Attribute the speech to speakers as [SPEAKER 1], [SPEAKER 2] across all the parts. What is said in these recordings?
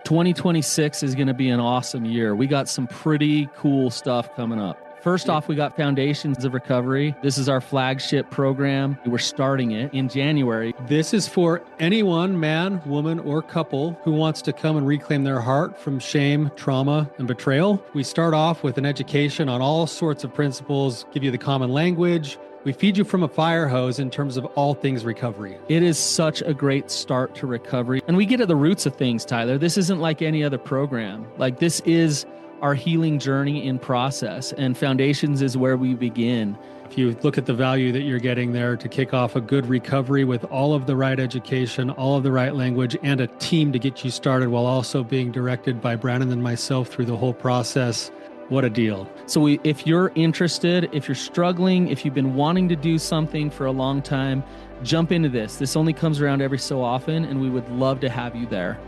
[SPEAKER 1] 2026 is going to be an awesome year. We got some pretty cool stuff coming up. First off, we got Foundations of Recovery. This is our flagship program. We're starting it in January.
[SPEAKER 2] This is for anyone, man, woman, or couple who wants to come and reclaim their heart from shame, trauma, and betrayal. We start off with an education on all sorts of principles, give you the common language. We feed you from a fire hose in terms of all things recovery.
[SPEAKER 1] It is such a great start to recovery. And we get at the roots of things, Tyler. This isn't like any other program. Like, this is our healing journey in process, and Foundations is where we begin.
[SPEAKER 2] If you look at the value that you're getting there to kick off a good recovery with all of the right education, all of the right language, and a team to get you started while also being directed by Brannon and myself through the whole process, what a deal.
[SPEAKER 1] So if you're interested, if you're struggling, if you've been wanting to do something for a long time, jump into this. This only comes around every so often, and we would love to have you there.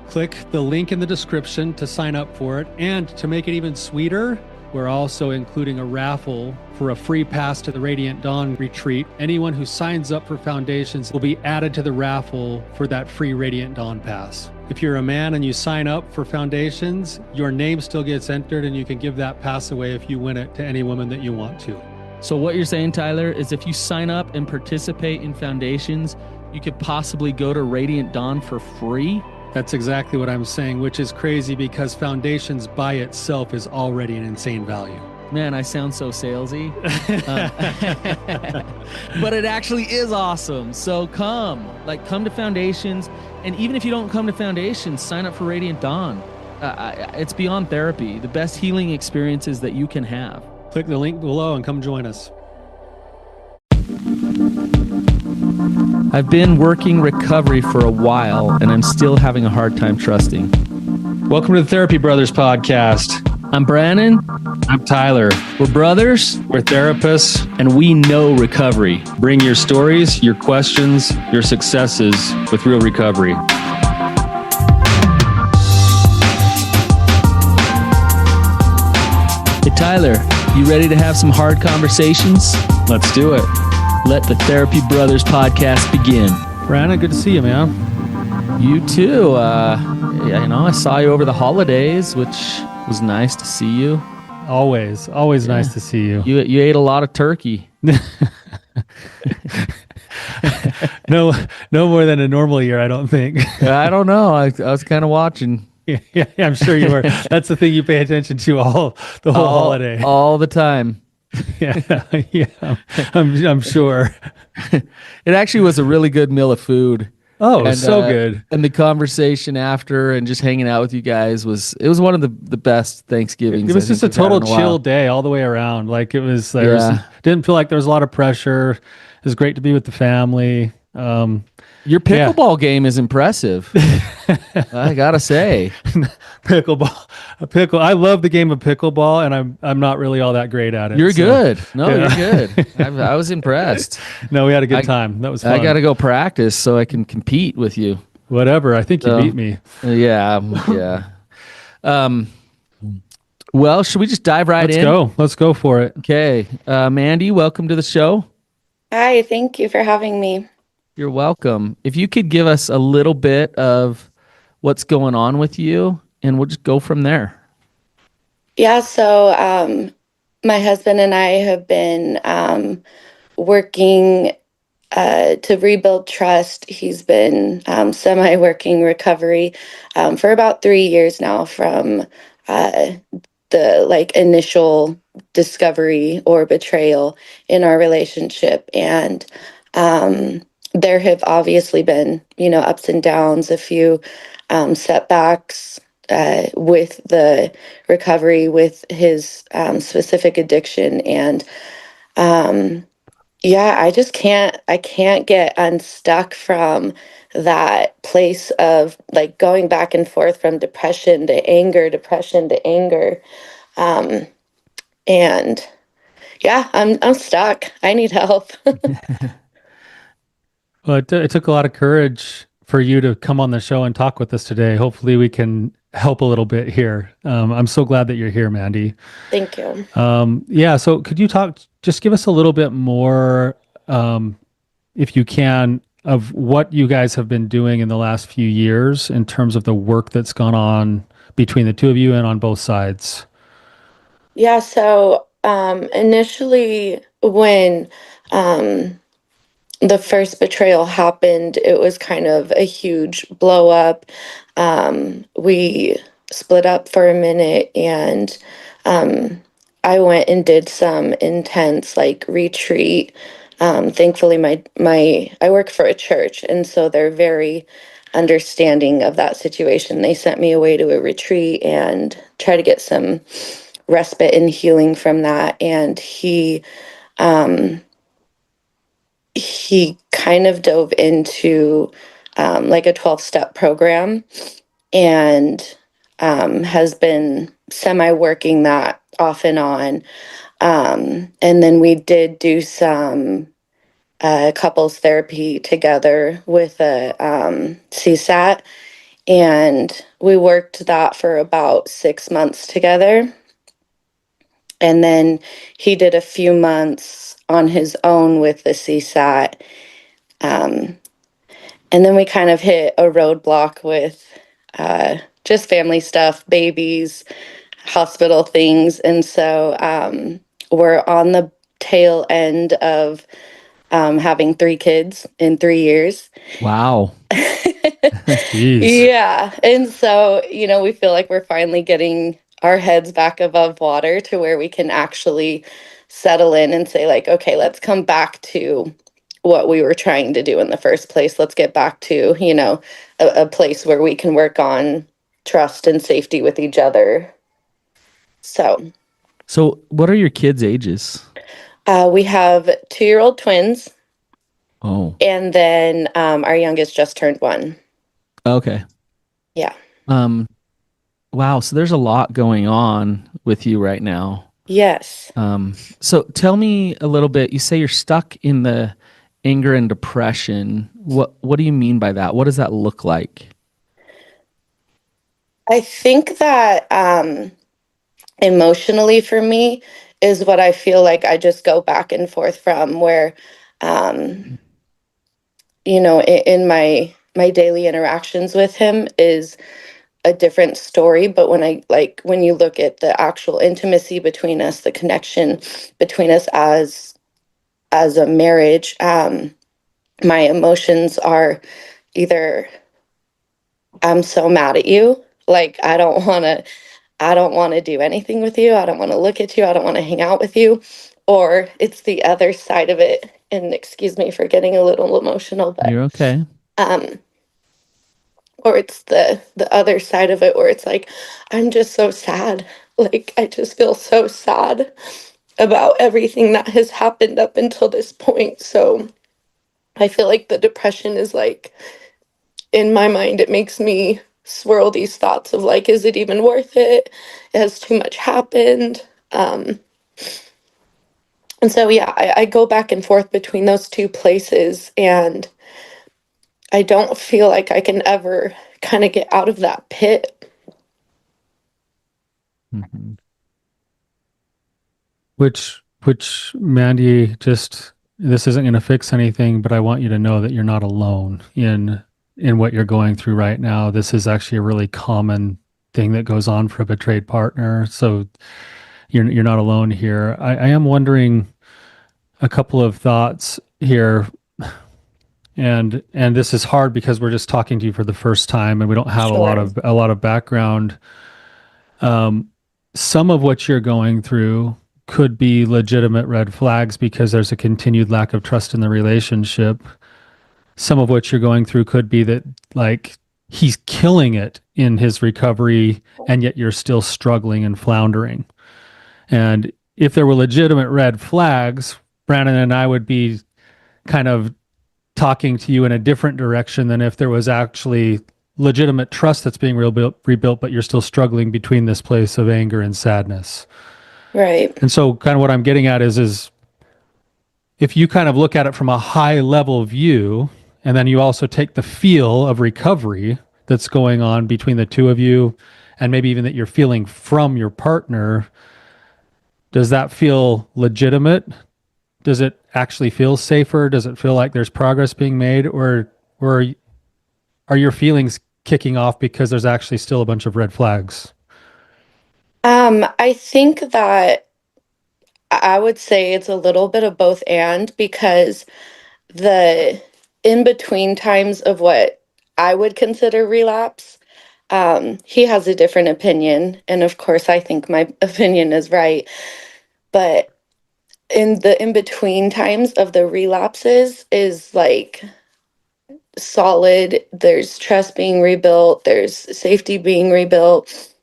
[SPEAKER 2] Click the link in the description to sign up for it. And to make it even sweeter, we're also including a raffle for a free pass to the Radiant Dawn retreat. Anyone who signs up for Foundations will be added to the raffle for that free Radiant Dawn pass. If you're a man and you sign up for Foundations, your name still gets entered, and you can give that pass away if you win it to any woman that you want to.
[SPEAKER 1] So what you're saying, Tyler, is if you sign up and participate in Foundations, you could possibly go to Radiant Dawn for free?
[SPEAKER 2] That's exactly what I'm saying, which is crazy because Foundations by itself is already an insane value.
[SPEAKER 1] Man, I sound so salesy. But it actually is awesome. So come to Foundations. And even if you don't come to Foundations, sign up for Radiant Dawn. It's beyond therapy, the best healing experiences that you can have.
[SPEAKER 2] Click the link below and come join us.
[SPEAKER 1] I've been working recovery for a while, and I'm still having a hard time trusting.
[SPEAKER 2] Welcome to the Therapy Brothers podcast.
[SPEAKER 1] I'm Brannon.
[SPEAKER 2] I'm Tyler.
[SPEAKER 1] We're brothers.
[SPEAKER 2] We're therapists.
[SPEAKER 1] And we know recovery.
[SPEAKER 2] Bring your stories, your questions, your successes with real recovery.
[SPEAKER 1] Hey, Tyler, you ready to have some hard conversations?
[SPEAKER 2] Let's do it.
[SPEAKER 1] Let the Therapy Brothers podcast begin.
[SPEAKER 2] Brannon, good to see you, man.
[SPEAKER 1] You too. I saw you over the holidays, which was nice to see you.
[SPEAKER 2] Always nice to see you.
[SPEAKER 1] You ate a lot of turkey.
[SPEAKER 2] No more than a normal year, I don't think.
[SPEAKER 1] I don't know. I was kind of watching.
[SPEAKER 2] Yeah, I'm sure you were. That's the thing you pay attention to the whole holiday.
[SPEAKER 1] All the time.
[SPEAKER 2] Yeah, I'm sure.
[SPEAKER 1] It actually was a really good meal of food.
[SPEAKER 2] Oh, and, so good.
[SPEAKER 1] And the conversation after and just hanging out with you guys was one of the best Thanksgivings.
[SPEAKER 2] It was just a total chill day all the way around. Like, it was, didn't feel like there was a lot of pressure. It was great to be with the family.
[SPEAKER 1] Your pickleball game is impressive. I gotta say,
[SPEAKER 2] pickleball. I love the game of pickleball, and I'm not really all that great at it.
[SPEAKER 1] You're good. No, you're good. I was impressed.
[SPEAKER 2] No, we had a good time. That was fun.
[SPEAKER 1] I got to go practice so I can compete with you.
[SPEAKER 2] Whatever. I think you beat me.
[SPEAKER 1] Yeah. Well, should we just dive right in?
[SPEAKER 2] Let's go for it.
[SPEAKER 1] Okay. Mandy, welcome to the show.
[SPEAKER 3] Hi. Thank you for having me.
[SPEAKER 1] You're welcome. If you could give us a little bit of what's going on with you, and we'll just go from there.
[SPEAKER 3] Yeah, so my husband and I have been working to rebuild trust. He's been semi-working recovery for about 3 years now from the initial discovery or betrayal in our relationship. And there have obviously been, ups and downs, a few setbacks with the recovery with his specific addiction. And I can't get unstuck from that place of going back and forth from depression to anger. And yeah, I'm stuck. I need help.
[SPEAKER 2] Well, it took a lot of courage for you to come on the show and talk with us today. Hopefully we can help a little bit here. I'm so glad that you're here, Mandy.
[SPEAKER 3] Thank you.
[SPEAKER 2] So could you just give us a little bit more, if you can, of what you guys have been doing in the last few years in terms of the work that's gone on between the two of you and on both sides.
[SPEAKER 3] Yeah, so initially when um, the first betrayal happened, it was kind of a huge blow up. We split up for a minute, and um, I went and did some intense like retreat. Thankfully, my I work for a church, and so they're very understanding of that situation. They sent me away to a retreat and try to get some respite and healing from that. And he kind of dove into like a 12-step program and has been semi working that off and on. And then we did do some couples therapy together with a CSAT, and we worked that for about 6 months together. And then he did a few months on his own with the CSAT. Um, and then we kind of hit a roadblock with just family stuff, babies, hospital things. And so we're on the tail end of having 3 kids in 3 years.
[SPEAKER 1] Wow.
[SPEAKER 2] Jeez.
[SPEAKER 3] Yeah. And so, we feel like we're finally getting our heads back above water to where we can actually settle in and say, like, okay, let's come back to what we were trying to do in the first place. Let's get back to, a place where we can work on trust and safety with each other. So
[SPEAKER 1] So, what are your kids' ages?
[SPEAKER 3] we have 2-year-old twins,
[SPEAKER 1] Oh,
[SPEAKER 3] and then our youngest just turned 1.
[SPEAKER 1] okay.
[SPEAKER 3] Yeah.
[SPEAKER 1] Um, wow. So there's a lot going on with you right now.
[SPEAKER 3] Yes.
[SPEAKER 1] So tell me a little bit. You say you're stuck in the anger and depression. What do you mean by that? What does that look like?
[SPEAKER 3] I think that emotionally for me is what I feel like I just go back and forth from, where um in my daily interactions with him is a different story. But when you look at the actual intimacy between us, the connection between us as a marriage, my emotions are either I'm so mad at you, like I don't want to do anything with you. I don't want to look at you. I don't want to hang out with you. Or it's the other side of it. And excuse me for getting a little emotional, but
[SPEAKER 1] You're okay.
[SPEAKER 3] um or it's the other side of it where it's like I'm just so sad. Like I just feel so sad about everything that has happened up until this point. So I feel like the depression is like in my mind, it makes me swirl these thoughts of like, is it even worth it? Has too much happened? And so, yeah, I go back and forth between those two places, and I don't feel like I can ever kind of get out of that pit.
[SPEAKER 1] Mhm.
[SPEAKER 2] Which Mandy, just this isn't going to fix anything, but I want you to know that you're not alone in what you're going through right now. This is actually a really common thing that goes on for a betrayed partner. So you're not alone here. I am wondering a couple of thoughts here, and this is hard because we're just talking to you for the first time and we don't have
[SPEAKER 3] Sure.
[SPEAKER 2] a lot of background. Um, some of what you're going through could be legitimate red flags because there's a continued lack of trust in the relationship. Some of what you're going through could be that, like, he's killing it in his recovery and yet you're still struggling and floundering. And if there were legitimate red flags, Brannon and I would be kind of talking to you in a different direction than if there was actually legitimate trust that's being rebuilt, but you're still struggling between this place of anger and sadness.
[SPEAKER 3] Right.
[SPEAKER 2] And so kind of what I'm getting at is if you kind of look at it from a high level view, and then you also take the feel of recovery that's going on between the two of you, and maybe even that you're feeling from your partner, does that feel legitimate Does it actually feel safer? Does it feel like there's progress being made, or are your feelings kicking off because there's actually still a bunch of red flags?
[SPEAKER 3] I think that I would say it's a little bit of both and because the in between times of what I would consider relapse, he has a different opinion. And of course, I think my opinion is right. But in the in between times of the relapses is like solid. There's trust being rebuilt, there's safety being rebuilt.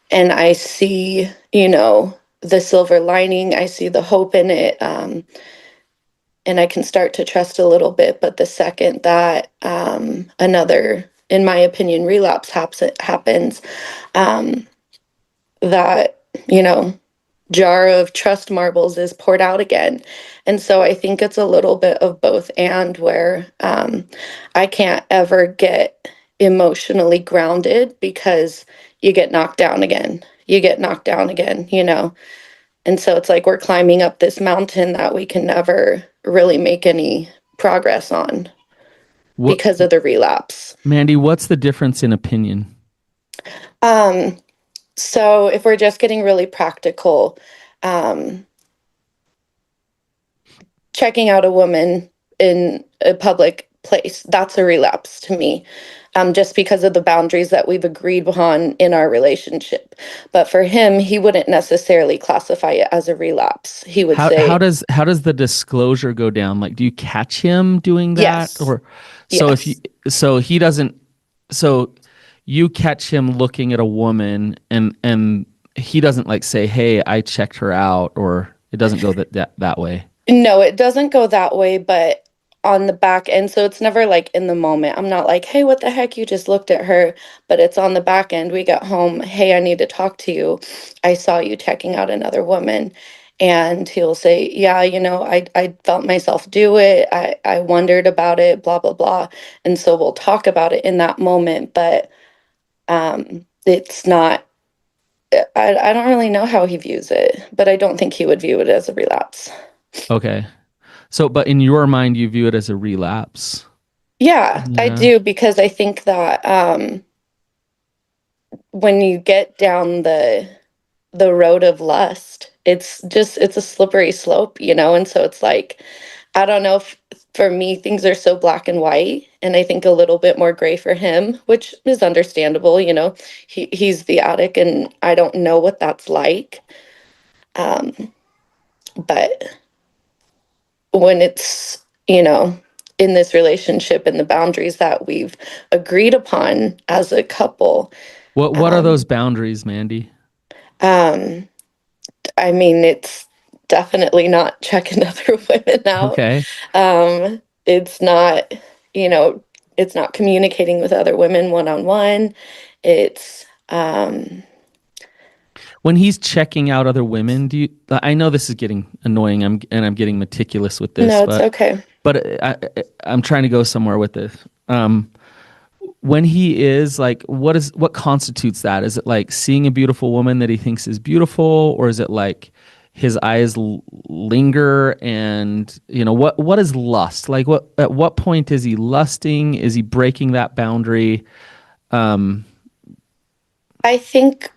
[SPEAKER 3] And I see, the silver lining, I see the hope in it. And I can start to trust a little bit. But the second that another, in my opinion, relapse happens, um, that, you know, jar of trust marbles is poured out again. And so I think it's a little bit of both and where I can't ever get emotionally grounded because you get knocked down again. You get knocked down again. And so it's like we're climbing up this mountain that we can never really make any progress on
[SPEAKER 1] What,
[SPEAKER 3] because of the relapse.
[SPEAKER 1] Mandy, what's the difference in opinion?
[SPEAKER 3] Um, so if we're just getting really practical, um, checking out a woman in a public place, that's a relapse to me, just because of the boundaries that we've agreed upon in our relationship. But for him, he wouldn't necessarily classify it as a relapse. He would
[SPEAKER 1] How
[SPEAKER 3] say,
[SPEAKER 1] does the disclosure go down? Like, do you catch him doing that,
[SPEAKER 3] yes,
[SPEAKER 1] or so if you
[SPEAKER 3] yes.
[SPEAKER 1] so he doesn't so you catch him looking at a woman and he doesn't like say, "Hey, I checked her out," or it doesn't go that way.
[SPEAKER 3] No, it doesn't go that way, but on the back end, so it's never like in the moment. I'm not like, hey, what the heck? You just looked at her, but it's on the back end. We get home, hey, I need to talk to you. I saw you checking out another woman. And he'll say, yeah, I felt myself do it. I wondered about it, blah, blah, blah. And so we'll talk about it in that moment, but it's not, I don't really know how he views it, but I don't think he would view it as a relapse.
[SPEAKER 1] Okay. So, but in your mind, you view it as a relapse.
[SPEAKER 3] Yeah, I
[SPEAKER 1] Yeah.
[SPEAKER 3] do because I think that when you get down the road of lust, it's a slippery slope. And so it's like I don't know if for me things are so black and white, and I think a little bit more gray for him, which is understandable. He's the addict, and I don't know what that's like. Um, but when it's in this relationship and the boundaries that we've agreed upon as a couple.
[SPEAKER 1] What are those
[SPEAKER 3] um,
[SPEAKER 1] boundaries, Mandy?
[SPEAKER 3] um, I mean, it's definitely not checking other women out.
[SPEAKER 1] Okay.
[SPEAKER 3] It's not, you know, it's not communicating with other women one on one. It's
[SPEAKER 1] When he's checking out other women, do you? I know this is getting annoying. I'm getting meticulous with this,
[SPEAKER 3] no, it's
[SPEAKER 1] but
[SPEAKER 3] okay.
[SPEAKER 1] I'm trying to go somewhere with this. When he is like, what constitutes that? Is it like seeing a beautiful woman that he thinks is beautiful, or is it like his eyes linger? And what is lust? Like, what at what point is he lusting? Is he breaking that boundary? Um,
[SPEAKER 3] I think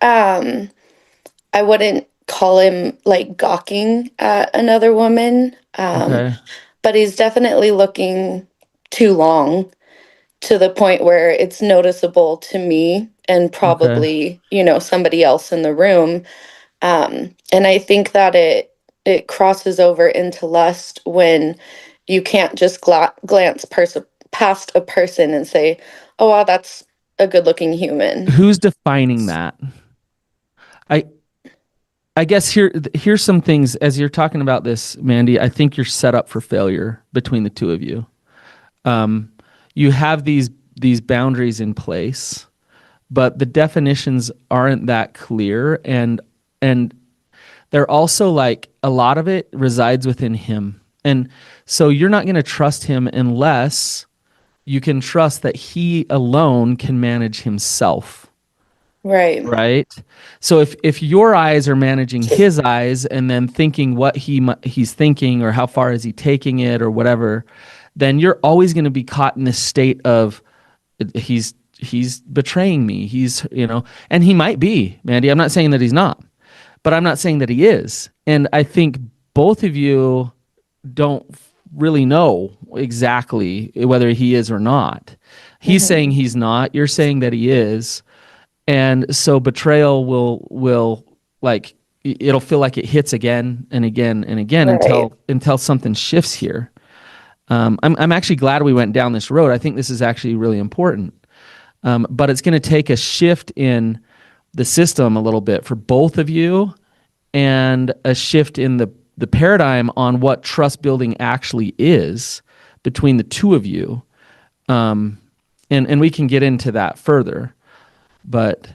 [SPEAKER 3] I wouldn't call him like gawking at another woman,
[SPEAKER 1] okay,
[SPEAKER 3] but he's definitely looking too long to the point where it's noticeable to me and
[SPEAKER 1] okay.
[SPEAKER 3] probably, somebody else in the room. And I think that it crosses over into lust when you can't just glance past a person and say, "Oh, wow, that's a good-looking human."
[SPEAKER 1] Who's defining that? I I guess here's some things as you're talking about this, Mandy. I think you're set up for failure between the two of you. Um, you have these boundaries in place, but the definitions aren't that clear, and they're also like a lot of it resides within him, and so you're not going to trust him unless you can trust that he alone can manage himself.
[SPEAKER 3] Right.
[SPEAKER 1] right? So if your eyes are managing his eyes and then thinking what he's thinking or how far is he taking it or whatever, then you're always going to be caught in this state of he's betraying me. He's, and he might be, Mandy. I'm not saying that he's not, but I'm not saying that he is. And I think both of you don't really know exactly whether he is or not. He's
[SPEAKER 3] Hmm.
[SPEAKER 1] saying he's not, you're saying that he is. And so betrayal will like it'll feel like it hits again and again and again
[SPEAKER 3] Right.
[SPEAKER 1] until something shifts here. I'm actually glad we went down this road. I think this is actually really important. But it's going to take a shift in the system a little bit for both of you, and a shift in the paradigm on what trust building actually is between the two of you. And we can get into that further. But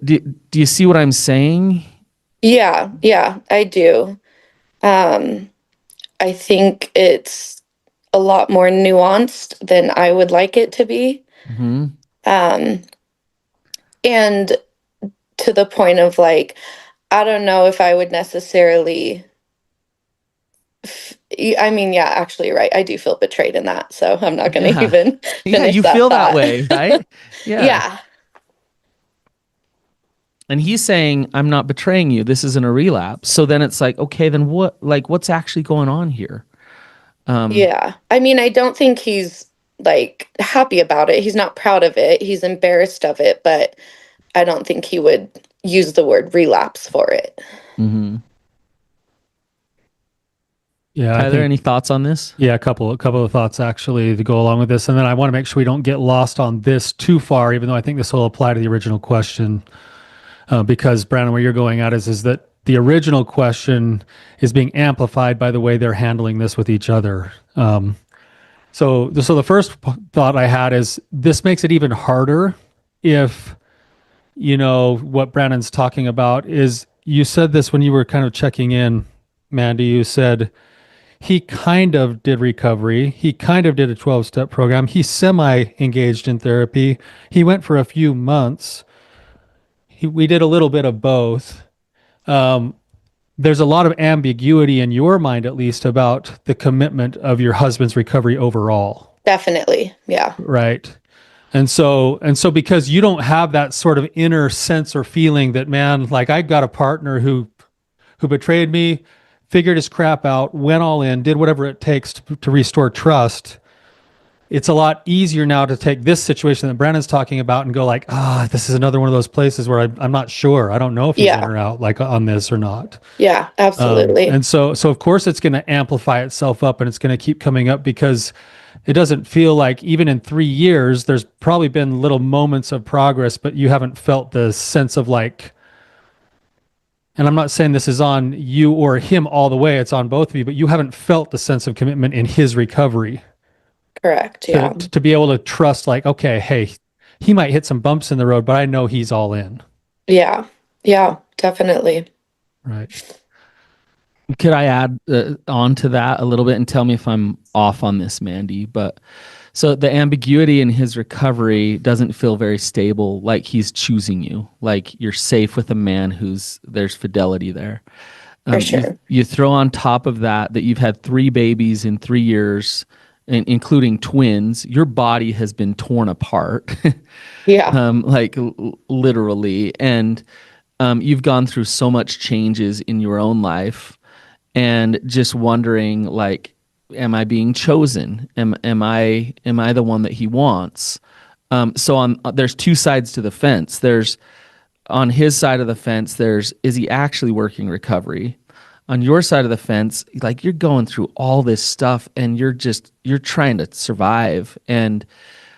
[SPEAKER 1] do you see what I'm saying?
[SPEAKER 3] Yeah, yeah, I do. Um, I think it's a lot more nuanced than I would like it to be.
[SPEAKER 1] Mm-hmm.
[SPEAKER 3] Um, and to the point of like, I don't know if I would necessarily. I mean, yeah, actually, you're right. I do feel betrayed in that, so I'm not going to
[SPEAKER 1] Yeah.
[SPEAKER 3] even
[SPEAKER 1] Yeah,
[SPEAKER 3] finish
[SPEAKER 1] you
[SPEAKER 3] that
[SPEAKER 1] feel that
[SPEAKER 3] thought.
[SPEAKER 1] way, right? Yeah.
[SPEAKER 3] Yeah,
[SPEAKER 1] And he's saying, I'm not betraying you. This isn't a relapse. So then it's like, okay, then what's actually going on here?
[SPEAKER 3] yeah. I mean, I don't think he's like happy about it. He's not proud of it. He's embarrassed of it, but I don't think he would use the word relapse for it.
[SPEAKER 1] Mm-hmm.
[SPEAKER 2] Yeah, I
[SPEAKER 1] Tyler,
[SPEAKER 2] think
[SPEAKER 1] any thoughts on this?
[SPEAKER 2] yeah, a couple of thoughts actually to go along with this, and then I want to make sure we don't get lost on this too far, even though I think this will apply to the original question. Because Brandon, where you're going at is that the original question is being amplified by the way they're handling this with each other. So the first thought I had is this makes it even harder if what Brandon's talking about is you said this when you were kind of checking in, Mandy. You said he kind of did recovery. He kind of did a 12-step program. He semi engaged in therapy. He went for a few months. We did a little bit of both. Um, there's a lot of ambiguity in your mind, at least, about the commitment of your husband's recovery overall,
[SPEAKER 3] Definitely. Yeah.
[SPEAKER 2] right? And so because you don't have that sort of inner sense or feeling that, man, like I got a partner who betrayed me, figured his crap out, went all in, did whatever it takes to restore trust. It's a lot easier now to take this situation that Brandon's talking about and go like, this is another one of those places where I'm not sure. I don't know if he's in
[SPEAKER 3] Yeah.
[SPEAKER 2] or out, like on this or not.
[SPEAKER 3] Yeah. Absolutely.
[SPEAKER 2] And so of course it's going to amplify itself up and it's going to keep coming up because it doesn't feel like even in 3 years, there's probably been little moments of progress, but you haven't felt the sense of like, and I'm not saying this is on you or him all the way, it's on both of you, but you haven't felt the sense of commitment in his recovery
[SPEAKER 3] Correct.
[SPEAKER 2] to
[SPEAKER 3] Yeah.
[SPEAKER 2] to be able to trust like, okay, hey, he might hit some bumps in the road, but I know he's all in.
[SPEAKER 3] Yeah. Yeah. Definitely.
[SPEAKER 2] Right.
[SPEAKER 1] Could I add on to that a little bit and tell me if I'm off on this, Mandy? But so the ambiguity in his recovery doesn't feel very stable, like he's choosing you, like you're safe with a man there's fidelity there.
[SPEAKER 3] For
[SPEAKER 1] You
[SPEAKER 3] sure.
[SPEAKER 1] you throw on top of that you've had three babies in 3 years, including twins. Your body has been torn apart,
[SPEAKER 3] Yeah.
[SPEAKER 1] like literally, and you've gone through so much changes in your own life, and just wondering like, am I being chosen? Am I the one that he wants? So on there's two sides to the fence. There's on his side of the fence, there's is he actually working recovery? On your side of the fence, like you're going through all this stuff and you're trying to survive and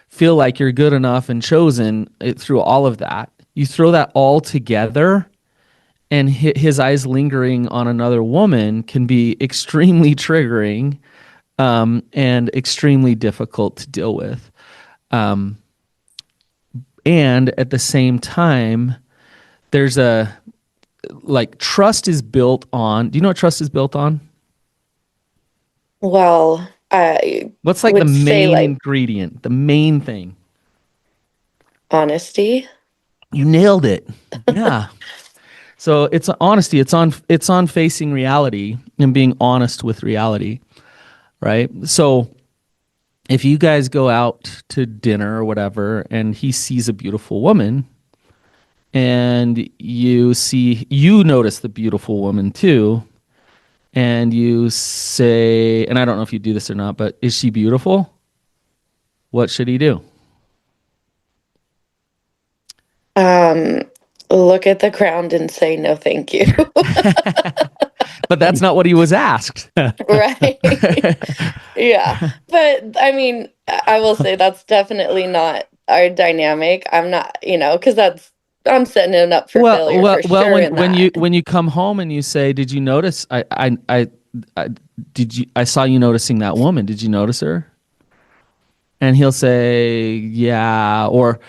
[SPEAKER 1] feel like you're good enough and chosen through all of that. You throw that all together, and his eyes lingering on another woman can be extremely triggering, and extremely difficult to deal with. Um, and at the same time, there's a like trust is built on. Do you know what trust is built on?
[SPEAKER 3] Well, I
[SPEAKER 1] What's like the
[SPEAKER 3] would say
[SPEAKER 1] main
[SPEAKER 3] like
[SPEAKER 1] ingredient, the main thing?
[SPEAKER 3] honesty.
[SPEAKER 1] You nailed it. Yeah. So it's honesty. It's on facing reality and being honest with reality, right? So if you guys go out to dinner or whatever and he sees a beautiful woman and you notice the beautiful woman too, and you say, and I don't know if you do this or not, but is she beautiful? What should he do?
[SPEAKER 3] Um, Look at the ground and say no, thank you.
[SPEAKER 1] But that's not what he was asked.
[SPEAKER 3] Right. Yeah. But I mean, I will say that's definitely not our dynamic. I'm not, because I'm setting it up for
[SPEAKER 1] Well,
[SPEAKER 3] failure
[SPEAKER 1] well,
[SPEAKER 3] for
[SPEAKER 1] well.
[SPEAKER 3] sure
[SPEAKER 1] When
[SPEAKER 3] in
[SPEAKER 1] when you
[SPEAKER 3] that.
[SPEAKER 1] when you come home and you say, "Did you notice? I did you? I saw you noticing that woman. Did you notice her?" And he'll say, "Yeah," or,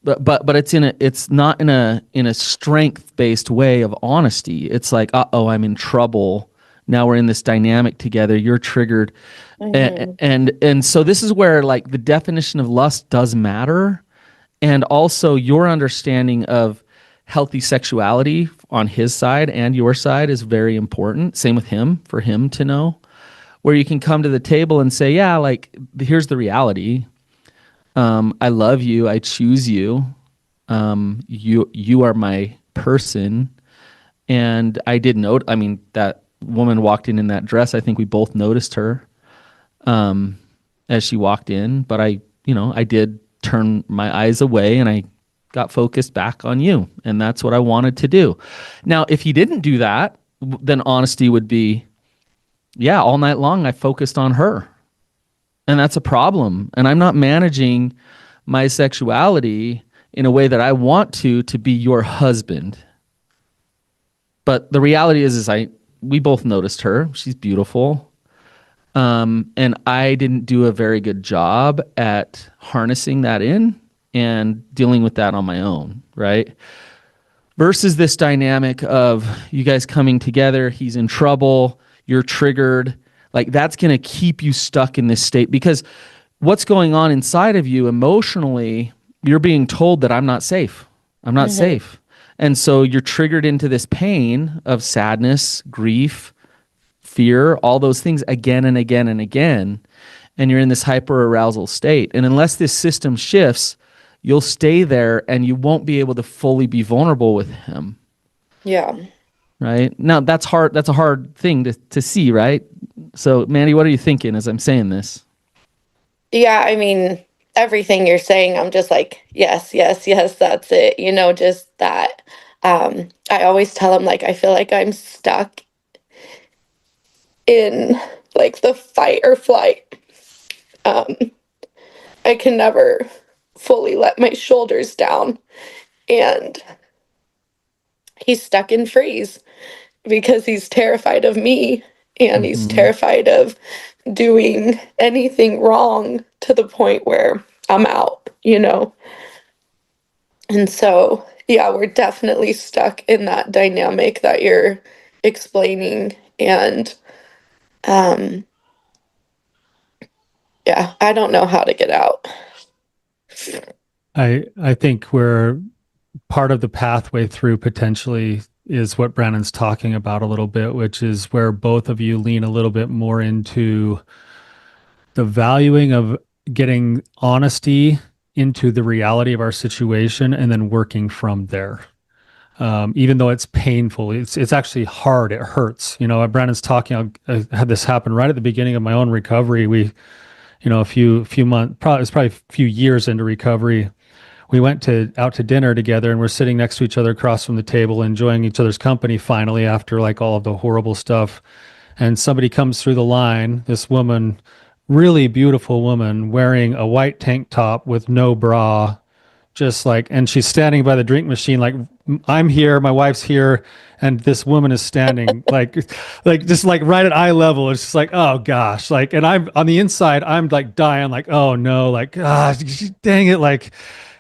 [SPEAKER 1] but it's not in a strength based way of honesty. It's like, "Uh-oh, I'm in trouble. Now we're in this dynamic together. You're triggered." and
[SPEAKER 3] Hmm.
[SPEAKER 1] and so this is where like the definition of lust does matter, and also your understanding of healthy sexuality on his side and your side is very important. Same with him, for him to know, where you can come to the table and say, yeah, like here's the reality. I love you, I choose you. You are my person. And I did note, I mean, that woman walked in that dress. I think we both noticed her as she walked in, but I did turn my eyes away and I got focused back on you. And that's what I wanted to do. Now, if he didn't do that, then honesty would be, yeah, all night long I focused on her. And that's a problem. And I'm not managing my sexuality in a way that I want to be your husband. But the reality is we both noticed her. She's beautiful. And I didn't do a very good job at harnessing that in and dealing with that on my own, right? Versus this dynamic of you guys coming together, he's in trouble, you're triggered. Like that's going to keep you stuck in this state because what's going on inside of you emotionally, you're being told that I'm not safe. I'm not
[SPEAKER 3] Hmm.
[SPEAKER 1] safe. And so you're triggered into this pain of sadness, grief, fear, all those things again and again and again. And you're in this hyper arousal state. And unless this system shifts, you'll stay there and you won't be able to fully be vulnerable with him.
[SPEAKER 3] Yeah.
[SPEAKER 1] Right. Now that's hard. That's a hard thing to see. Right. So, Mandy, what are you thinking as I'm saying this?
[SPEAKER 3] Yeah. I mean, everything you're saying, I'm just like, yes, yes, yes, that's it. Just that. I always tell him, like, I feel like I'm stuck in like the fight or flight. Um, I can never fully let my shoulders down. And he's stuck in freeze because he's terrified of me and he's
[SPEAKER 1] Mm-hmm.
[SPEAKER 3] terrified of doing anything wrong to the point where I'm out. And so, yeah, we're definitely stuck in that dynamic that you're explaining. And um, yeah, I don't know how to get out.
[SPEAKER 2] I think we're part of the pathway through potentially is what Brannon's talking about a little bit, which is where both of you lean a little bit more into the valuing of getting honesty into the reality of our situation and then working from there. Even though it's painful, it's actually hard. It hurts. Brandon's talking. I had this happen right at the beginning of my own recovery. A few months, probably it was probably a few years into recovery. We went out to dinner together, and we're sitting next to each other across from the table, enjoying each other's company. Finally, after like all of the horrible stuff, and somebody comes through the line. This woman, really beautiful woman, wearing a white tank top with no bra, just like, and she's standing by the drink machine like, I'm here, my wife's here, and this woman is standing like just like right at eye level. It's just like, oh gosh, like, and I'm on the inside, I'm like dying, like, oh no, like, dang it, like,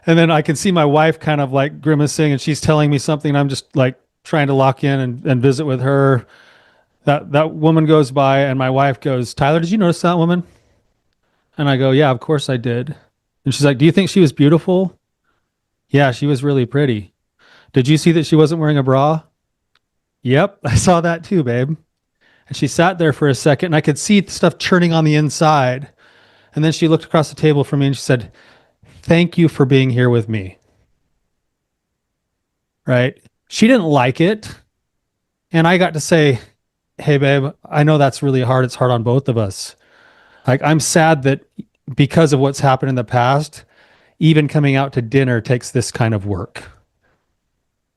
[SPEAKER 2] and then I can see my wife kind of like grimacing, and she's telling me something, and I'm just like trying to lock in and visit with her. That woman goes by, and my wife goes, Tyler, did you notice that woman? And I go, yeah, of course I did. And she's like, do you think she was beautiful? Yeah, she was really pretty. Did you see that she wasn't wearing a bra? Yep, I saw that too, babe. And she sat there for a second and I could see stuff churning on the inside. And then she looked across the table from me and she said, "Thank you for being here with me." Right? She didn't like it. And I got to say, "Hey, babe, I know that's really hard. It's hard on both of us. Like, I'm sad that because of what's happened in the past, even coming out to dinner takes this kind of work."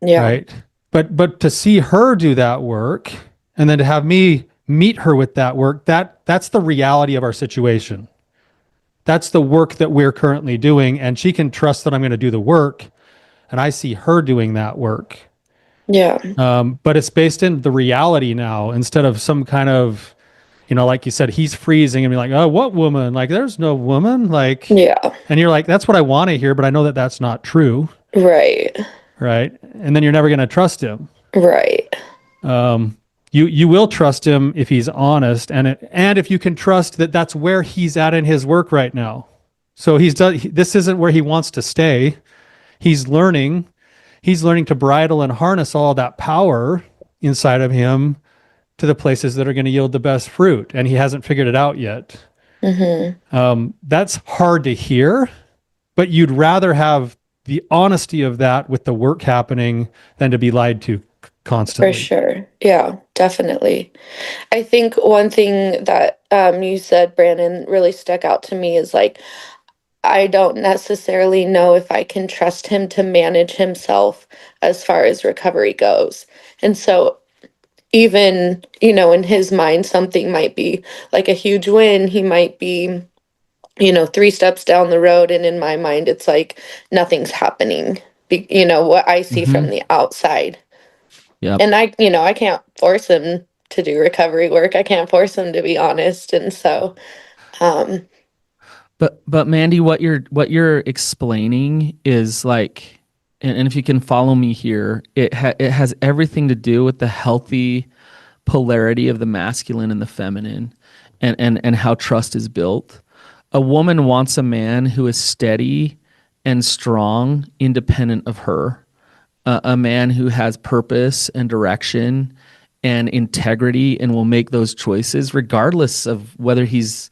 [SPEAKER 3] Yeah.
[SPEAKER 2] Right? But to see her do that work and then to have me meet her with that work, that's the reality of our situation. That's the work that we're currently doing. And she can trust that I'm going to do the work. And I see her doing that work.
[SPEAKER 3] Yeah.
[SPEAKER 2] But it's based in the reality now instead of some kind of, like you said, he's freezing and be like, "Oh, what woman? Like, there's no woman." Like,
[SPEAKER 3] Yeah.
[SPEAKER 2] and you're like, "That's what I want to hear," but I know that that's not true.
[SPEAKER 3] Right.
[SPEAKER 2] Right. And then you're never going to trust him.
[SPEAKER 3] Right.
[SPEAKER 2] You will trust him if he's honest and if you can trust that that's where he's at in his work right now. So this isn't where he wants to stay. He's learning to bridle and harness all that power inside of him to the places that are going to yield the best fruit. And he hasn't figured it out yet. That's hard to hear, but you'd rather have the honesty of that with the work happening than to be lied to constantly.
[SPEAKER 3] For sure. Yeah, definitely. I think one thing that you said, Brandon, really stuck out to me is like, I don't necessarily know if I can trust him to manage himself as far as recovery goes. And so even, in his mind, something might be like a huge win. He might be, 3 steps down the road. And in my mind, it's like nothing's happening, what I see from the outside.
[SPEAKER 1] Yep.
[SPEAKER 3] And I can't force him to do recovery work. I can't force him to be honest. And so,
[SPEAKER 1] But Mandy, what you're explaining is like, and if you can follow me here, it has everything to do with the healthy polarity of the masculine and the feminine, and how trust is built. A woman wants a man who is steady and strong, independent of her. A man who has purpose and direction and integrity and will make those choices regardless of whether he's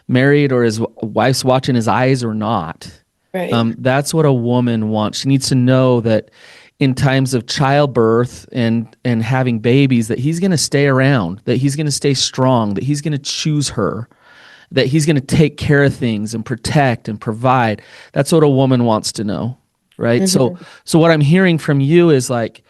[SPEAKER 1] married or his wife's watching his eyes or not.
[SPEAKER 3] right.
[SPEAKER 1] That's what a woman wants. She needs to know that in times of childbirth and having babies, that he's going to stay around, that he's going to stay strong, that he's going to choose her, that he's going to take care of things and protect and provide. That's what a woman wants to know, right? So what I'm hearing from you is like,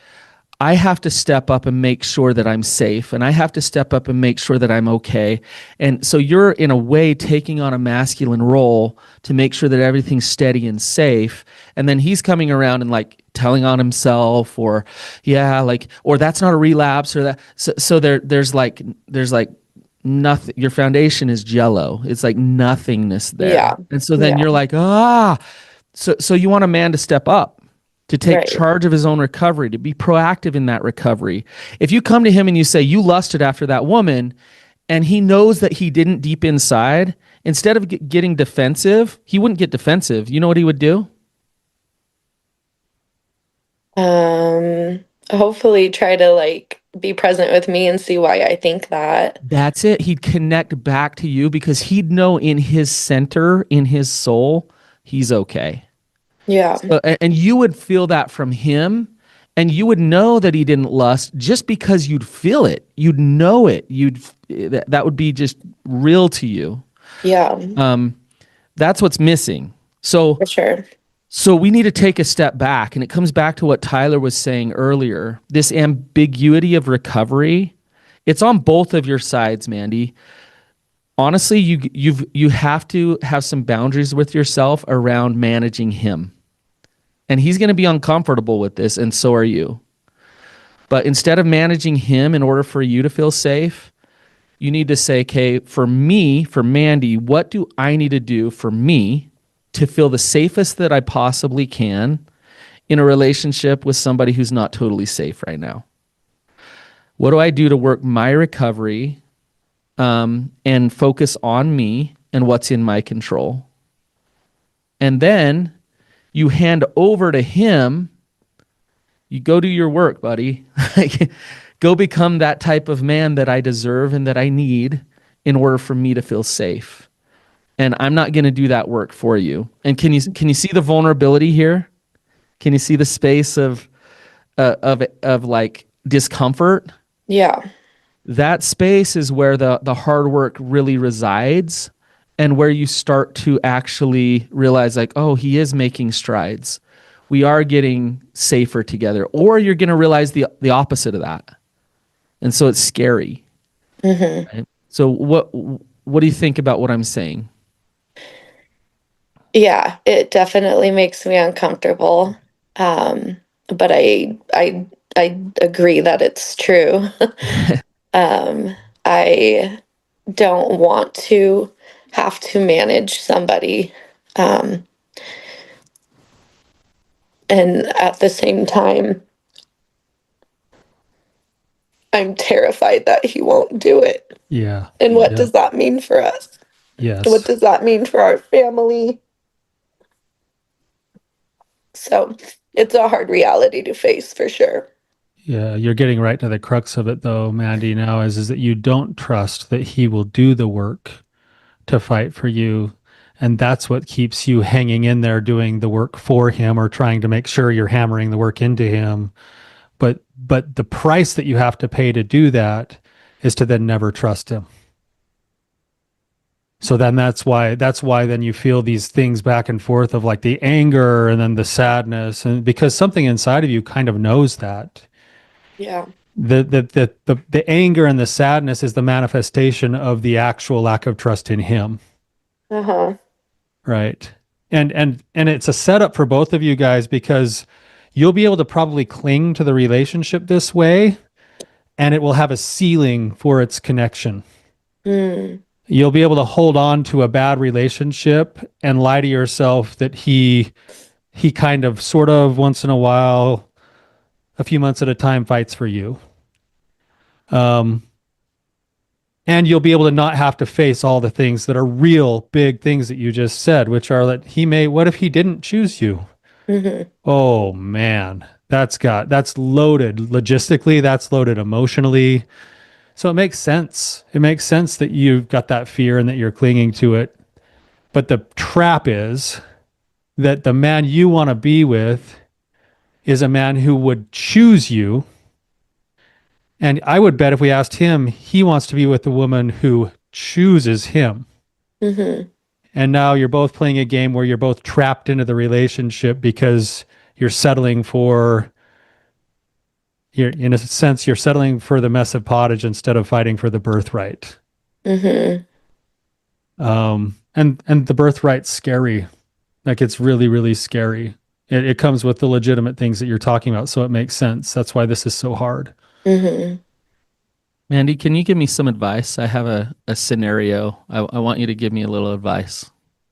[SPEAKER 1] I have to step up and make sure that I'm safe, and I have to step up and make sure that I'm okay. And so you're in a way taking on a masculine role to make sure that everything's steady and safe. And then he's coming around and like telling on himself, or or that's not a relapse, or that. So there's like nothing. Your foundation is jello. It's like nothingness there.
[SPEAKER 3] Yeah.
[SPEAKER 1] And so then
[SPEAKER 3] Yeah.
[SPEAKER 1] you're like, so you want a man to step up, to take
[SPEAKER 3] Right.
[SPEAKER 1] charge of his own recovery, to be proactive in that recovery. If you come to him and you say you lusted after that woman, and he knows that he didn't deep inside, instead of getting defensive, he wouldn't get defensive. You know what he would do?
[SPEAKER 3] Hopefully try to like be present with me and see why I think that.
[SPEAKER 1] That's it. He'd connect back to you because he'd know in his center, in his soul, he's okay.
[SPEAKER 3] Yeah.
[SPEAKER 1] And you would feel that from him, and you would know that he didn't lust just because you'd feel it. You'd know it. That would be just real to you.
[SPEAKER 3] Yeah.
[SPEAKER 1] That's what's missing. So
[SPEAKER 3] For sure.
[SPEAKER 1] So we need to take a step back, and it comes back to what Tyler was saying earlier. This ambiguity of recovery, it's on both of your sides, Mandy. Honestly, you have to have some boundaries with yourself around managing him. And he's going to be uncomfortable with this, and so are you. But instead of managing him in order for you to feel safe, you need to say, okay, for me, for Mandy, what do I need to do for me to feel the safest that I possibly can in a relationship with somebody who's not totally safe right now? What do I do to work my recovery and focus on me and what's in my control? And then you hand over to him You go do your work, buddy. Like, go become that type of man that I deserve and that I need in order for me to feel safe. And I'm not going to do that work for you. And can you see the vulnerability here? Can you see the space of like discomfort?
[SPEAKER 3] Yeah.
[SPEAKER 1] That space is where the hard work really resides, and where you start to actually realize, like, oh, he is making strides. We are getting safer together. Or you're going to realize the opposite of that. And so it's scary. Right? So what do you think about what I'm saying?
[SPEAKER 3] Yeah, it definitely makes me uncomfortable. But I agree that it's true. I don't want to have to manage somebody. Um, and at the same time, I'm terrified that he won't do it.
[SPEAKER 2] Yeah.
[SPEAKER 3] And what
[SPEAKER 2] Yeah.
[SPEAKER 3] does that mean for us? What
[SPEAKER 2] Yes.
[SPEAKER 3] does that mean for our family? So it's a hard reality to face for sure.
[SPEAKER 2] Yeah, you're getting right to the crux of it though, Mandy, now is that you don't trust that he will do the work to fight for you. And that's what keeps you hanging in there doing the work for him or trying to make sure you're hammering the work into him. But the price that you have to pay to do that is to then never trust him. So then that's why then you feel these things back and forth of like the anger and then the sadness, and because something inside of you kind of knows that
[SPEAKER 3] Yeah.
[SPEAKER 2] the anger and the sadness is the manifestation of the actual lack of trust in him,
[SPEAKER 3] Uh-huh.
[SPEAKER 2] right? And it's a setup for both of you guys because you'll be able to probably cling to the relationship this way, and it will have a ceiling for its connection.
[SPEAKER 3] Mm.
[SPEAKER 2] You'll be able to hold on to a bad relationship and lie to yourself that he kind of sort of once in a while, a few months at a time, fights for you. Um, and you'll be able to not have to face all the things that are real big things that you just said, which are that what if he didn't choose you?
[SPEAKER 3] Mm-hmm.
[SPEAKER 2] Oh man, that's loaded logistically, that's loaded emotionally. So it makes sense. It makes sense that you've got that fear and that you're clinging to it. But the trap is that the man you want to be with is a man who would choose you. And I would bet if we asked him, he wants to be with the woman who chooses him.
[SPEAKER 3] Mm-hmm.
[SPEAKER 2] And now you're both playing a game where you're both trapped into the relationship because you're settling for, in a sense, you're settling for the mess of pottage instead of fighting for the birthright.
[SPEAKER 3] Mm-hmm.
[SPEAKER 2] And the birthright's scary. Like it's really, really scary. It comes with the legitimate things that you're talking about, so it makes sense. That's why this is so hard.
[SPEAKER 3] Mm-hmm.
[SPEAKER 1] Mandy, can you give me some advice? I have a scenario. I want you to give me a little advice.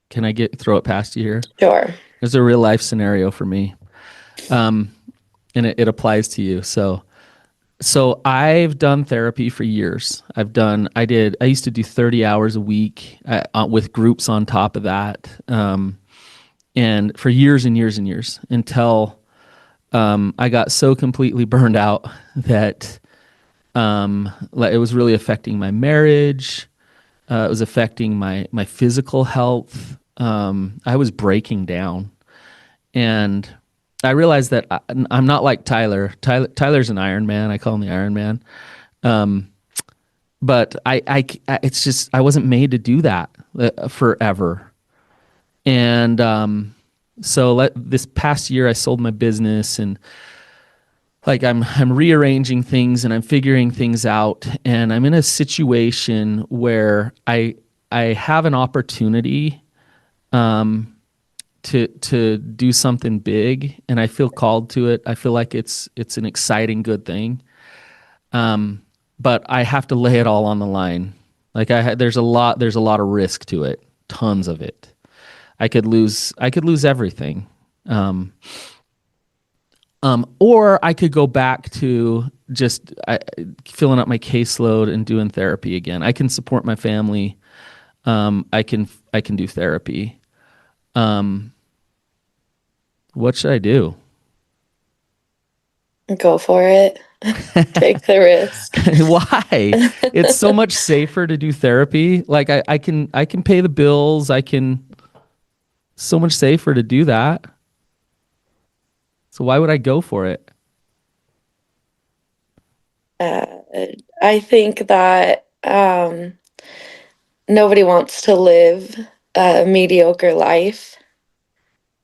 [SPEAKER 1] Can I throw it past you here?
[SPEAKER 3] Sure.
[SPEAKER 1] There's a real life scenario for me. And it applies to you. So I've done therapy for years. I used to do 30 hours a week with groups on top of that. And for years and years and years until I got so completely burned out that it was really affecting my marriage. It was affecting my physical health. I was breaking down, and I realized that I'm not like Tyler. Tyler's an Iron Man. I call him the Iron Man. But it's just I wasn't made to do that forever. And so this past year, I sold my business, and like I'm rearranging things and I'm figuring things out, and I'm in a situation where I have an opportunity to do something big, and I feel called to it. I feel like it's an exciting, good thing. But I have to lay it all on the line. Like there's a lot of risk to it, tons of it. I could lose everything. Or I could go back to just filling up my caseload and doing therapy again. I can support my family. I can do therapy. What should I do?
[SPEAKER 3] Go for it. Take the risk.
[SPEAKER 1] Why? It's so much safer to do therapy. Like I can pay the bills. I can so much safer to do that. So why would I go for it?
[SPEAKER 3] Uh, I think that nobody wants to live a mediocre life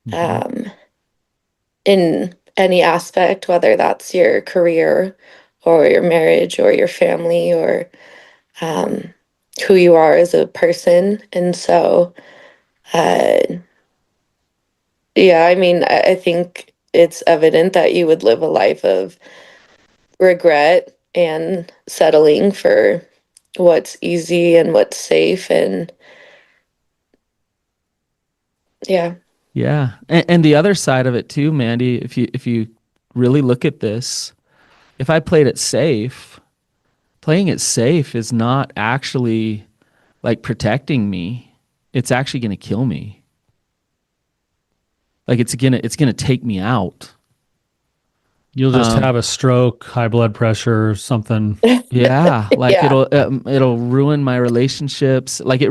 [SPEAKER 1] Mhm.
[SPEAKER 3] um, in any aspect, whether that's your career or your marriage or your family or um, who you are as a person. And so, uh, yeah, I mean, I think it's evident that you would live a life of regret and settling for what's easy and what's safe. And yeah,
[SPEAKER 1] Yeah. And the other side of it too, Mandy, if you really look at this, if I played it safe, playing it safe is not actually like protecting me. It's actually going to kill me. Like it's going to take me out.
[SPEAKER 2] You'll just
[SPEAKER 1] Um
[SPEAKER 2] have a stroke, high blood pressure, something.
[SPEAKER 1] yeah, like
[SPEAKER 3] yeah,
[SPEAKER 1] it'll ruin my relationships. Like it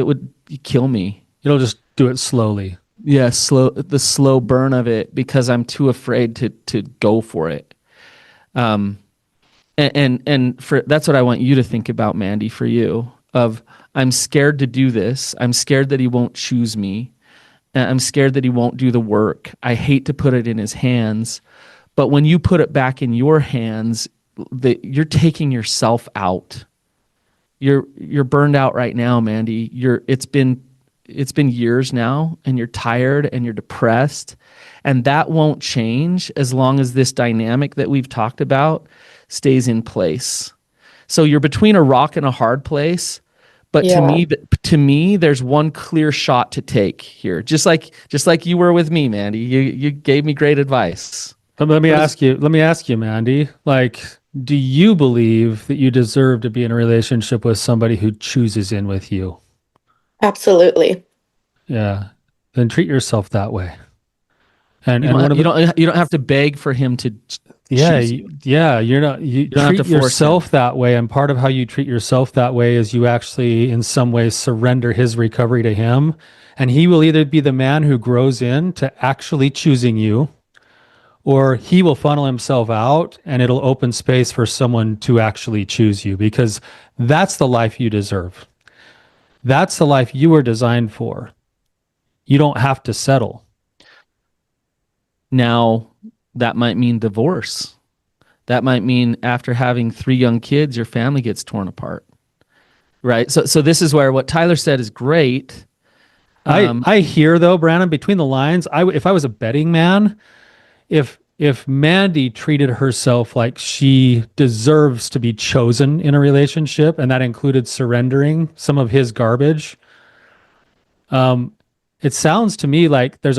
[SPEAKER 1] would kill me.
[SPEAKER 2] You'll just do it slowly.
[SPEAKER 1] Yeah, the slow burn of it because I'm too afraid to go for it. Um and for that's what I want you to think about, Mandy, for you of I'm scared to do this. I'm scared that he won't choose me. I'm scared that he won't do the work. I hate to put it in his hands, but when you put it back in your hands, you're taking yourself out. You're burned out right now, Mandy. It's been years now, and you're tired and you're depressed, and that won't change as long as this dynamic that we've talked about stays in place. So you're between a rock and a hard place. But
[SPEAKER 3] yeah,
[SPEAKER 1] to me, there's one clear shot to take here. Just like you were with me, Mandy. You gave me great advice.
[SPEAKER 2] But let me
[SPEAKER 1] What is
[SPEAKER 2] ask you, Mandy, like, do you believe that you deserve to be in a relationship with somebody who chooses in with you?
[SPEAKER 3] absolutely.
[SPEAKER 2] Yeah. Then treat yourself that way. And
[SPEAKER 1] you
[SPEAKER 2] and one
[SPEAKER 1] don't
[SPEAKER 2] of
[SPEAKER 1] you
[SPEAKER 2] the
[SPEAKER 1] don't you don't have to beg for him to
[SPEAKER 2] yeah,
[SPEAKER 1] choose you.
[SPEAKER 2] you're not you
[SPEAKER 1] You don't have to
[SPEAKER 2] treat
[SPEAKER 1] force him.
[SPEAKER 2] yourself that way, and part of how you treat yourself that way is you actually in some ways surrender his recovery to him, and he will either be the man who grows into actually choosing you, or he will funnel himself out and it'll open space for someone to actually choose you because that's the life you deserve. That's the life you were designed for. You don't have to settle.
[SPEAKER 1] Now, that might mean divorce. That might mean after having three young kids, your family gets torn apart. Right. So this is where what Tyler said is great.
[SPEAKER 2] I hear though, Brannon, between the lines, if I was a betting man, if Mandy treated herself like she deserves to be chosen in a relationship, and that included surrendering some of his garbage, it sounds to me like there's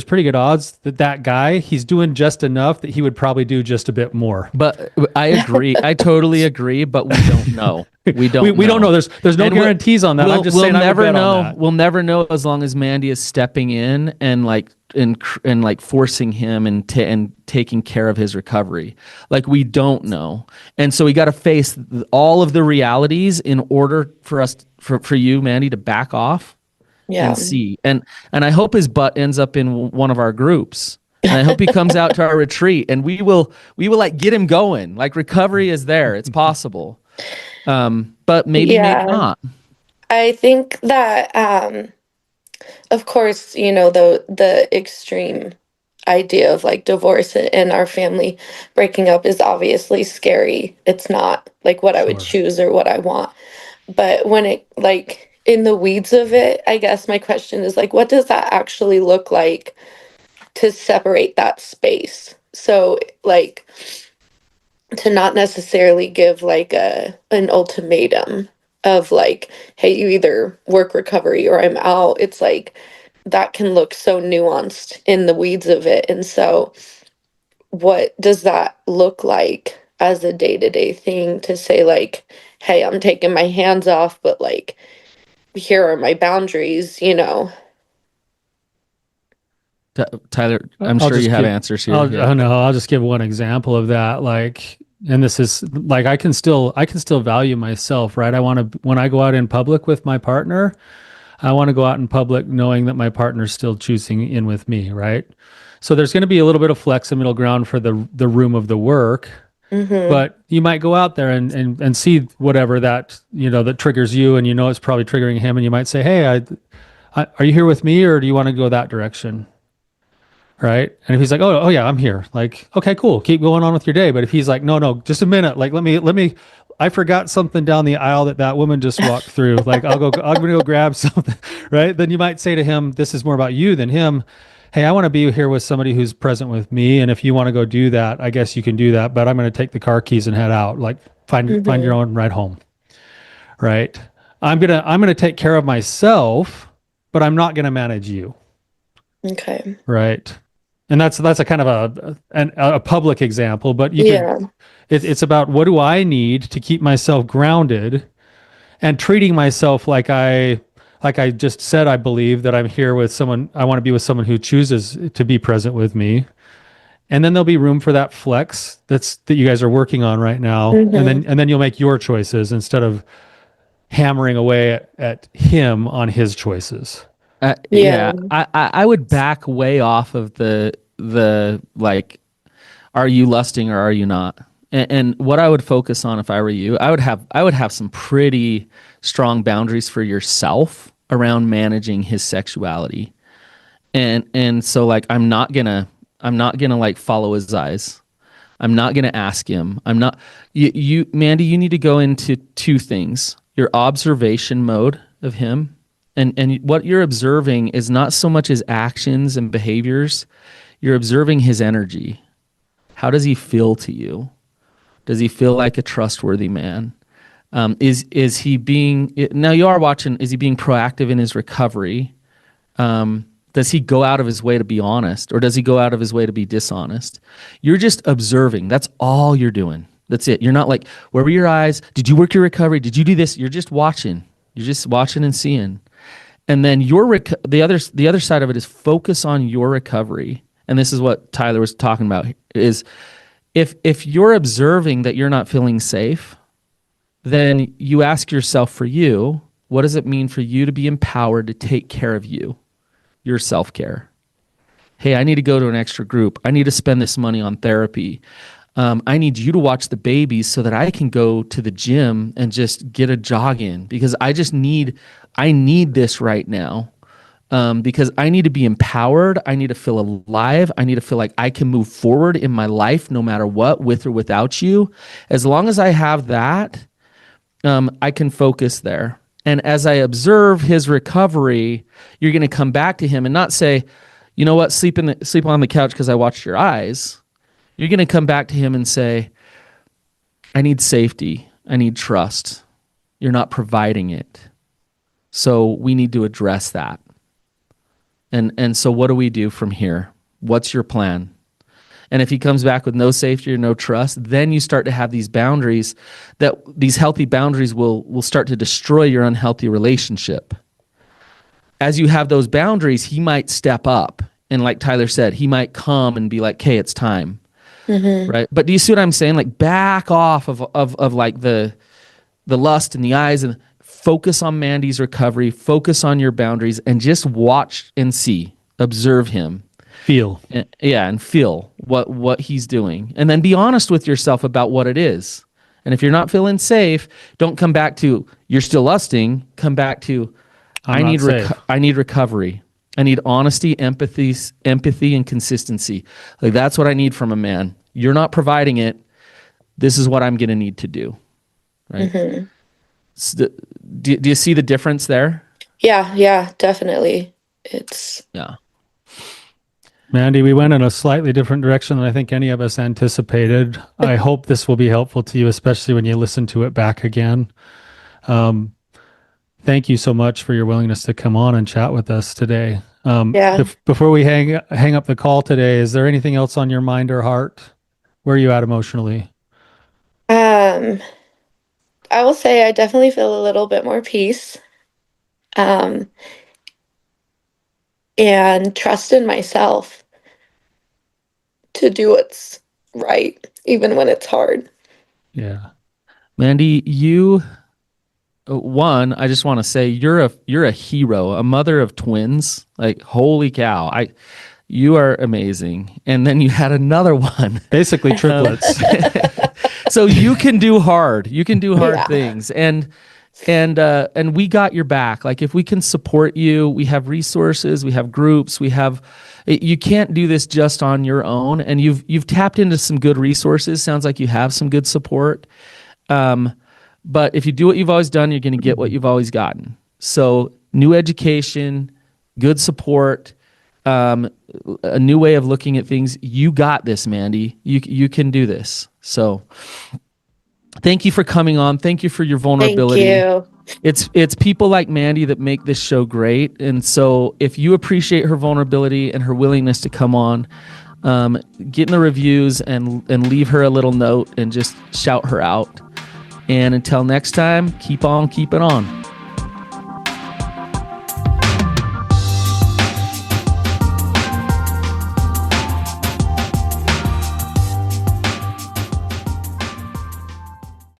[SPEAKER 2] pretty good odds that that guy he's doing just enough that he would probably do just a bit more.
[SPEAKER 1] But I agree. I totally agree, but we don't know. We don't
[SPEAKER 2] We don't know.
[SPEAKER 1] know.
[SPEAKER 2] There's no
[SPEAKER 1] And we'll,
[SPEAKER 2] guarantees on that. I'm
[SPEAKER 1] we'll
[SPEAKER 2] just
[SPEAKER 1] we'll
[SPEAKER 2] saying I would
[SPEAKER 1] never
[SPEAKER 2] bet on
[SPEAKER 1] know.
[SPEAKER 2] that.
[SPEAKER 1] We'll never know as long as Mandy is stepping in and like forcing him and taking care of his recovery. Like we don't know. And so we got to face all of the realities in order for us for you, Mandy, to back off
[SPEAKER 3] Yeah.
[SPEAKER 1] and see. And I hope his butt ends up in one of our groups. And I hope he comes out to our retreat and we will like get him going. Like recovery is there. It's possible. But maybe
[SPEAKER 3] Yeah.
[SPEAKER 1] not.
[SPEAKER 3] I think that of course, the extreme idea of like divorce and our family breaking up is obviously scary. It's not like what I would
[SPEAKER 2] Sure.
[SPEAKER 3] choose or what I want. But when it like in the weeds of it, I guess my question is like what does that actually look like to separate that space? So like to not necessarily give like an ultimatum of like hey you either work recovery or I'm out. It's like that can look so nuanced in the weeds of it. And so what does that look like as a day-to-day thing to say like hey I'm taking my hands off but like here are my boundaries.
[SPEAKER 1] Tyler, I'm
[SPEAKER 2] I'll
[SPEAKER 1] sure
[SPEAKER 2] just
[SPEAKER 1] you have
[SPEAKER 2] give,
[SPEAKER 1] answers here. Yeah.
[SPEAKER 2] I know, I'll just give one example of that. Like, and this is like, I can still value myself, right? I want to, when I go out in public with my partner, I want to go out in public knowing that my partner's still choosing in with me, right? So there's going to be a little bit of flex and middle ground for the room of the work,
[SPEAKER 3] Mm-hmm.
[SPEAKER 2] but you might go out there and see whatever that, that triggers you, and it's probably triggering him, and you might say, hey, are you here with me, or do you want to go that direction? Right. And if he's like, oh yeah, I'm here. Like, okay, cool. Keep going on with your day. But if he's like, no, just a minute. Like, I forgot something down the aisle that woman just walked through. Like, I'm going to go grab something. Right. Then you might say to him, this is more about you than him. Hey, I want to be here with somebody who's present with me. And if you want to go do that, I guess you can do that. But I'm going to take the car keys and head out. Like, find your
[SPEAKER 3] Mm-hmm.
[SPEAKER 2] own ride home. Right. I'm going to take care of myself, but I'm not going to manage you.
[SPEAKER 3] Okay.
[SPEAKER 2] Right. And that's a kind of a public example, but
[SPEAKER 3] Yeah.
[SPEAKER 2] it's about, what do I need to keep myself grounded and treating myself like I just said, I believe that I'm here with someone. I want to be with someone who chooses to be present with me. And then there'll be room for that flex that you guys are working on right now.
[SPEAKER 3] Mm-hmm.
[SPEAKER 2] And then you'll make your choices instead of hammering away at him on his choices.
[SPEAKER 3] Yeah.
[SPEAKER 1] Yeah, I would back way off of the like, are you lusting or are you not? And what I would focus on if I were you, I would have some pretty strong boundaries for yourself around managing his sexuality. And so like I'm not gonna like follow his eyes. I'm not gonna ask him. I'm not you Mandy, you need to go into two things. Your observation mode of him, and what you're observing is not so much his actions and behaviors. You're observing his energy. How does he feel to you? Does he feel like a trustworthy man? Is he being, now you are watching, is he being proactive in his recovery? Does he go out of his way to be honest, or does he go out of his way to be dishonest? You're just observing. That's all you're doing. That's it. You're not like, where were your eyes? Did you work your recovery? Did you do this? You're just watching. You're just watching and seeing. And then the other side of it is focus on your recovery. And this is what Tyler was talking about, is if you're observing that you're not feeling safe, then you ask yourself, for you, what does it mean for you to be empowered to take care of you, your self-care? Hey, I need to go to an extra group. I need to spend this money on therapy. I need you to watch the babies so that I can go to the gym and just get a jog in, because I need this right now. Because I need to be empowered. I need to feel alive. I need to feel like I can move forward in my life no matter what, with or without you. As long as I have that, I can focus there. And as I observe his recovery, you're going to come back to him and not say, you know what, sleep on the couch because I watched your eyes. You're going to come back to him and say, I need safety. I need trust. You're not providing it. So we need to address that. And so what do we do from here? What's your plan? And if he comes back with no safety or no trust, then you start to have these boundaries, that these healthy boundaries will start to destroy your unhealthy relationship. As you have those boundaries, he might step up. And like Tyler said, he might come and be like, hey, it's time.
[SPEAKER 3] Mm-hmm.
[SPEAKER 1] Right. But do you see what I'm saying? Like, back off of like the lust in the eyes, and focus on Mandy's recovery, focus on your boundaries, and just watch and see, observe him.
[SPEAKER 2] Feel.
[SPEAKER 1] And feel what he's doing. And then be honest with yourself about what it is. And if you're not feeling safe, don't come back to, you're still lusting. Come back to, I need recovery. I need honesty, empathy, and consistency. Like, that's what I need from a man. You're not providing it. This is what I'm going to need to do. Right.
[SPEAKER 3] Mm-hmm.
[SPEAKER 1] So do you see the difference there?
[SPEAKER 3] Yeah, definitely.
[SPEAKER 1] Yeah.
[SPEAKER 2] Mandy, we went in a slightly different direction than I think any of us anticipated. I hope this will be helpful to you, especially when you listen to it back again. Thank you so much for your willingness to come on and chat with us today.
[SPEAKER 3] Yeah.
[SPEAKER 2] Before we hang up the call today, is there anything else on your mind or heart? Where are you at emotionally?
[SPEAKER 3] I will say I definitely feel a little bit more peace. Um, and trust in myself to do what's right, even when it's hard.
[SPEAKER 1] Yeah. Mandy, you one, I just want to say you're a hero, a mother of twins. Like, holy cow. You are amazing. And then you had another one.
[SPEAKER 2] Basically triplets.
[SPEAKER 1] So you can do hard. You can do hard
[SPEAKER 3] Yeah.
[SPEAKER 1] things. And we got your back. Like, if we can support you, we have resources, we have groups, you can't do this just on your own. And you've tapped into some good resources. Sounds like you have some good support. But if you do what you've always done, you're going to get what you've always gotten. So new education, good support, a new way of looking at things. You got this, Mandy. You can do this. So thank you for coming on. Thank you for your vulnerability.
[SPEAKER 3] Thank you.
[SPEAKER 1] It's people like Mandy that make this show great. And so if you appreciate her vulnerability and her willingness to come on, get in the reviews and leave her a little note and just shout her out. And until next time, keep on keeping on.